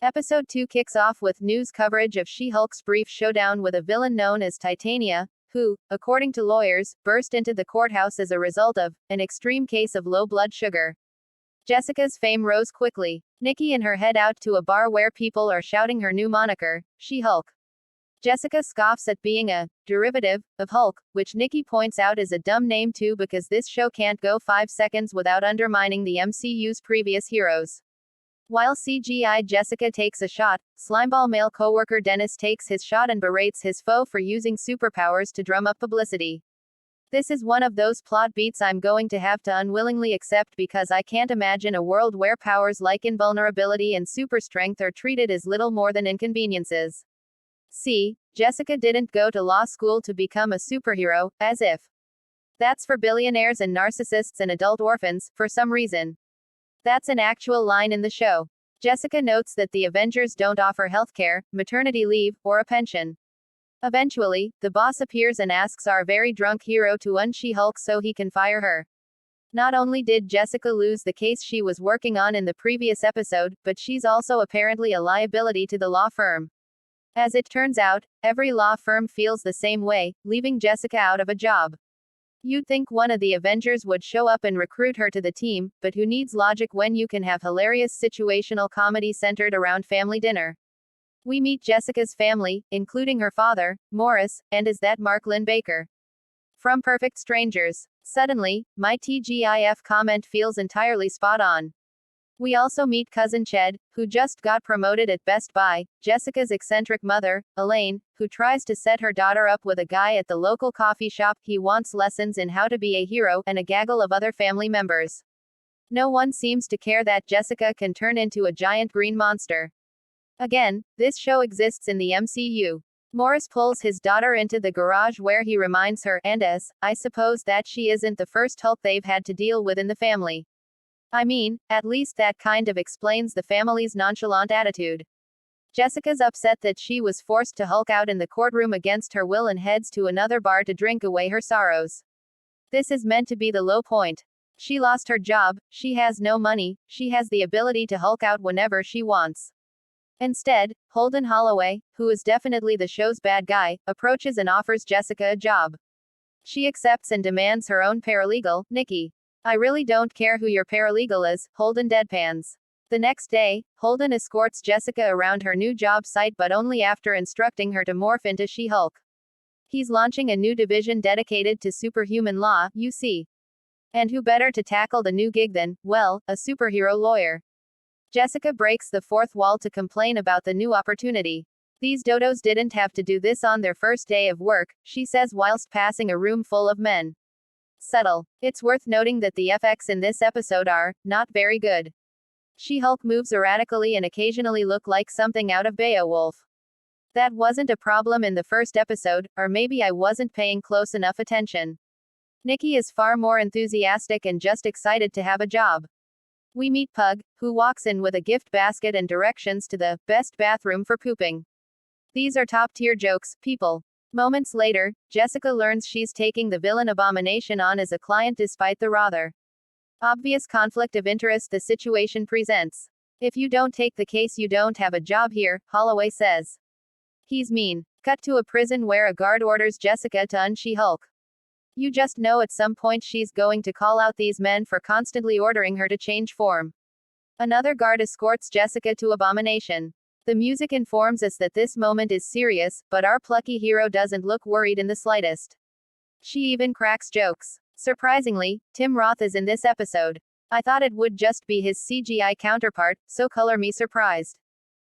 Episode 2 kicks off with news coverage of She-Hulk's brief showdown with a villain known as Titania, who, according to lawyers, burst into the courthouse as a result of an extreme case of low blood sugar. Jessica's fame rose quickly. Nikki and her head out to a bar where people are shouting her new moniker, She-Hulk. Jessica scoffs at being a derivative of Hulk, which Nikki points out is a dumb name too because this show can't go 5 seconds without undermining the MCU's previous heroes. While CGI Jessica takes a shot, slimeball male coworker Dennis takes his shot and berates his foe for using superpowers to drum up publicity. This is one of those plot beats I'm going to have to unwillingly accept because I can't imagine a world where powers like invulnerability and super strength are treated as little more than inconveniences. See, Jessica didn't go to law school to become a superhero, as if. That's for billionaires and narcissists and adult orphans, for some reason. That's an actual line in the show. Jessica notes that the Avengers don't offer healthcare, maternity leave, or a pension. Eventually, the boss appears and asks our very drunk hero to un-She-Hulk so he can fire her. Not only did Jessica lose the case she was working on in the previous episode, but she's also apparently a liability to the law firm. As it turns out, every law firm feels the same way, leaving Jessica out of a job. You'd think one of the Avengers would show up and recruit her to the team, but who needs logic when you can have hilarious situational comedy centered around family dinner? We meet Jessica's family, including her father, Morris, and is that Mark Linn-Baker from Perfect Strangers. Suddenly, my TGIF comment feels entirely spot on. We also meet cousin Ched, who just got promoted at Best Buy, Jessica's eccentric mother, Elaine, who tries to set her daughter up with a guy at the local coffee shop. He wants lessons in how to be a hero, and a gaggle of other family members. No one seems to care that Jessica can turn into a giant green monster. Again, this show exists in the MCU. Morris pulls his daughter into the garage where he reminds her, and I suppose that she isn't the first Hulk they've had to deal with in the family. I mean, at least that kind of explains the family's nonchalant attitude. Jessica's upset that she was forced to Hulk out in the courtroom against her will and heads to another bar to drink away her sorrows. This is meant to be the low point. She lost her job, she has no money, she has the ability to Hulk out whenever she wants. Instead, Holden Holloway, who is definitely the show's bad guy, approaches and offers Jessica a job. She accepts and demands her own paralegal, Nikki. I really don't care who your paralegal is, Holden deadpans. The next day, Holden escorts Jessica around her new job site but only after instructing her to morph into She-Hulk. He's launching a new division dedicated to superhuman law, you see. And who better to tackle the new gig than, well, a superhero lawyer. Jessica breaks the fourth wall to complain about the new opportunity. These dodos didn't have to do this on their first day of work, she says whilst passing a room full of men. Subtle. It's worth noting that the FX in this episode are not very good. She-Hulk moves erratically and occasionally look like something out of Beowulf. That wasn't a problem in the first episode, or maybe I wasn't paying close enough attention. Nikki is far more enthusiastic and just excited to have a job. We meet Pug, who walks in with a gift basket and directions to the best bathroom for pooping. These are top-tier jokes, people. Moments later, Jessica learns she's taking the villain Abomination on as a client despite the rather obvious conflict of interest the situation presents. If you don't take the case, you don't have a job here, Holloway says. He's mean. Cut to a prison where a guard orders Jessica to un-She-Hulk. You just know at some point she's going to call out these men for constantly ordering her to change form. Another guard escorts Jessica to Abomination. The music informs us that this moment is serious, but our plucky hero doesn't look worried in the slightest. She even cracks jokes. Surprisingly, Tim Roth is in this episode. I thought it would just be his CGI counterpart, so color me surprised.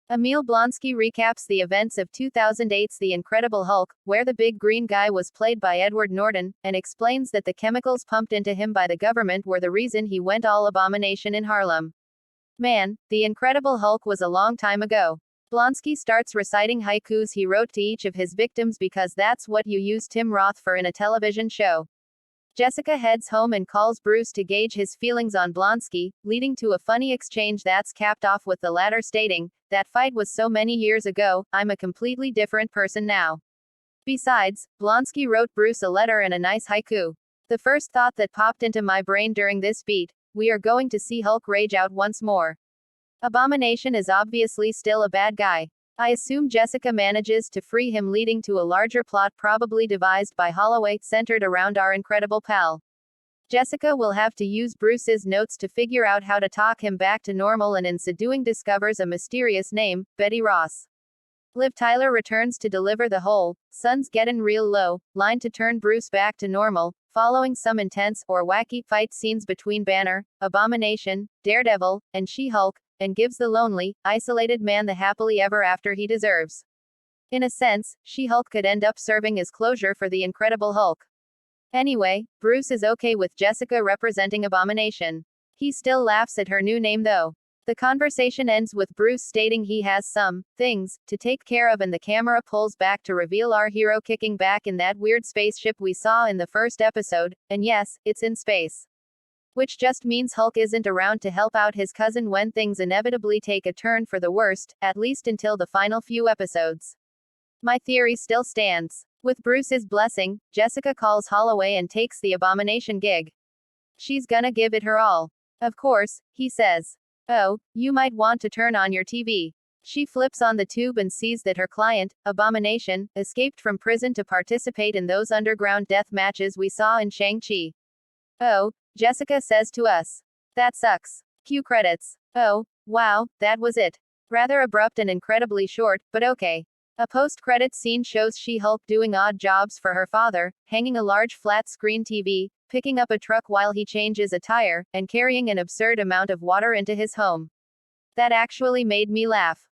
Emil Blonsky recaps the events of 2008's The Incredible Hulk, where the big green guy was played by Edward Norton, and explains that the chemicals pumped into him by the government were the reason he went all Abomination in Harlem. Man, The Incredible Hulk was a long time ago. Blonsky starts reciting haikus he wrote to each of his victims because that's what you use Tim Roth for in a television show. Jessica heads home and calls Bruce to gauge his feelings on Blonsky, leading to a funny exchange that's capped off with the latter stating, "That fight was so many years ago, I'm a completely different person now." Besides, Blonsky wrote Bruce a letter and a nice haiku. The first thought that popped into my brain during this beat, we are going to see Hulk rage out once more. Abomination is obviously still a bad guy. I assume Jessica manages to free him, leading to a larger plot probably devised by Holloway, centered around our incredible pal. Jessica will have to use Bruce's notes to figure out how to talk him back to normal, and in so doing discovers a mysterious name, Betty Ross. Liv Tyler returns to deliver the whole "sun's gettin' real low" line to turn Bruce back to normal, following some intense or wacky fight scenes between Banner, Abomination, Daredevil, and She-Hulk, and gives the lonely, isolated man the happily ever after he deserves. In a sense, She-Hulk could end up serving as closure for the Incredible Hulk. Anyway, Bruce is okay with Jessica representing Abomination. He still laughs at her new name though. The conversation ends with Bruce stating he has some things to take care of, and the camera pulls back to reveal our hero kicking back in that weird spaceship we saw in the first episode, and yes, it's in space. Which just means Hulk isn't around to help out his cousin when things inevitably take a turn for the worst, at least until the final few episodes. My theory still stands. With Bruce's blessing, Jessica calls Holloway and takes the Abomination gig. She's gonna give it her all. Of course, he says. "Oh, you might want to turn on your TV." She flips on the tube and sees that her client, Abomination, escaped from prison to participate in those underground death matches we saw in Shang-Chi. "Oh," Jessica says to us. "That sucks." Cue credits. Oh, wow, that was it. Rather abrupt and incredibly short, but okay. A post-credits scene shows She-Hulk doing odd jobs for her father, hanging a large flat-screen TV, picking up a truck while he changes a tire, and carrying an absurd amount of water into his home. That actually made me laugh.